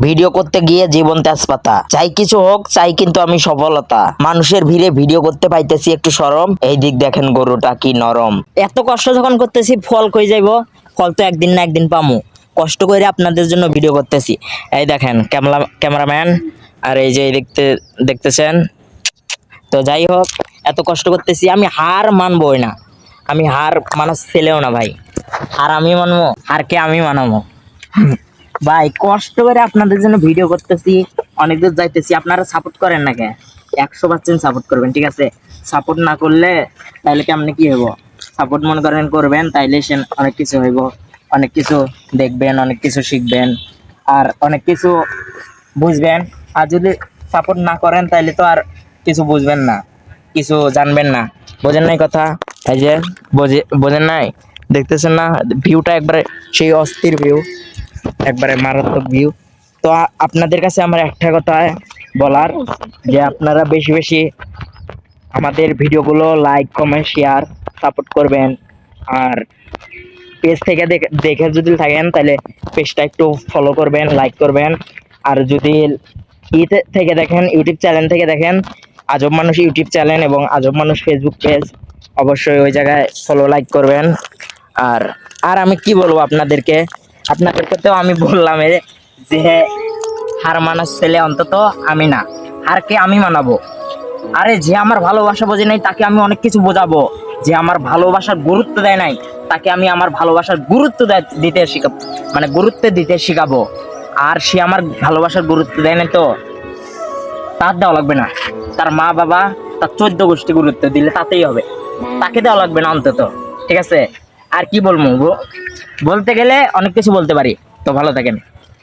Video করতে গিয়ে জীবন তেজপাতা। চাই কিছু হোক, চাই কিন্তু আমি সফলতা। মানুষের ভিড়ে ভিডিও করতে পাইতেছি একটু শরম। এই দিক দেখেন গরুটা কি নরম। এত কষ্ট যখন করতেছি ফল কই যাইবো? ফল তো একদিন না একদিন পামু। কষ্ট করে আপনাদের জন্য ভিডিও করতেছি। এই দেখেন ক্যামেরাম্যান, আর এই যে দেখতেছেন। তো যাই হোক, এত কষ্ট করতেছি, আমি হার মানবই না। আমি হার মানার ছেলেও না ভাই। হার আমি মানবো? হারকে আমি মানাবো? ভাই কষ্ট করে আপনাদের জন্য ভিডিও করতেছি, অনেক দূর যাইতেছি, আপনারা সাপোর্ট করেন না কে? 100% সাপোর্ট করবেন, ঠিক আছে? সাপোর্ট না করলে তাহলে কেমনে কি হইব? সাপোর্ট মনে করেন করবেন, তাইলে সে অনেক কিছু হইব, অনেক কিছু দেখবেন, অনেক কিছু শিখবেন, আর অনেক কিছু বুঝবেন। আর যদি সাপোর্ট না করেন তাইলে তো আর কিছু বুঝবেন না, কিছু জানবেন না। বোঝেন নাই কথা? এই যে বোঝেন নাই? দেখতেছেন না ভিউটা? একবারে সেই অস্থির ভিউ, একবারে মারাত্মক ভিউ। তো আপনাদের কাছে আমার একটা কথা বলার, যে আপনারা বেশি বেশি আমাদের ভিডিওগুলো লাইক, কমেন্ট, শেয়ার, সাপোর্ট করবেন। আর পেজ থেকে দেখে যদি থাকেন তাহলে পেজটা একটু ফলো করবেন, লাইক করবেন। আর যদি থেকে দেখেন, ইউটিউব চ্যানেল থেকে দেখেন, আজব মানুষ ইউটিউব চ্যানেল এবং আজব মানুষ ফেসবুক পেজ, অবশ্যই ওই জায়গায় ফলো লাইক করবেন। আর আর আমি কি বলবো আপনাদেরকে তো আমি বললাম যে হার মানার ছেলে অন্তত আমি না, হারকে আমি মানাবো। আরে যে আমার ভালোবাসা বোঝে নাই তাকে আমি অনেক কিছু বোঝাবো। যে আমার ভালোবাসার গুরুত্ব দেয় নাই তাকে আমি আমার ভালোবাসার গুরুত্ব দিতে শিখাবো, মানে গুরুত্ব দিতে শিখাবো। আর সে আমার ভালোবাসার গুরুত্ব দেয় নাই, তো তার দেওয়া লাগবে না। তার মা বাবা, তার 14 গোষ্ঠী গুরুত্ব দিলে তাতেই হবে, তাকে দেওয়া লাগবে না অন্তত, ঠিক আছে? আর কি বলবো, বলতে গেলে অনেক কিছু বলতে পারি। তো ভালো থাকেন।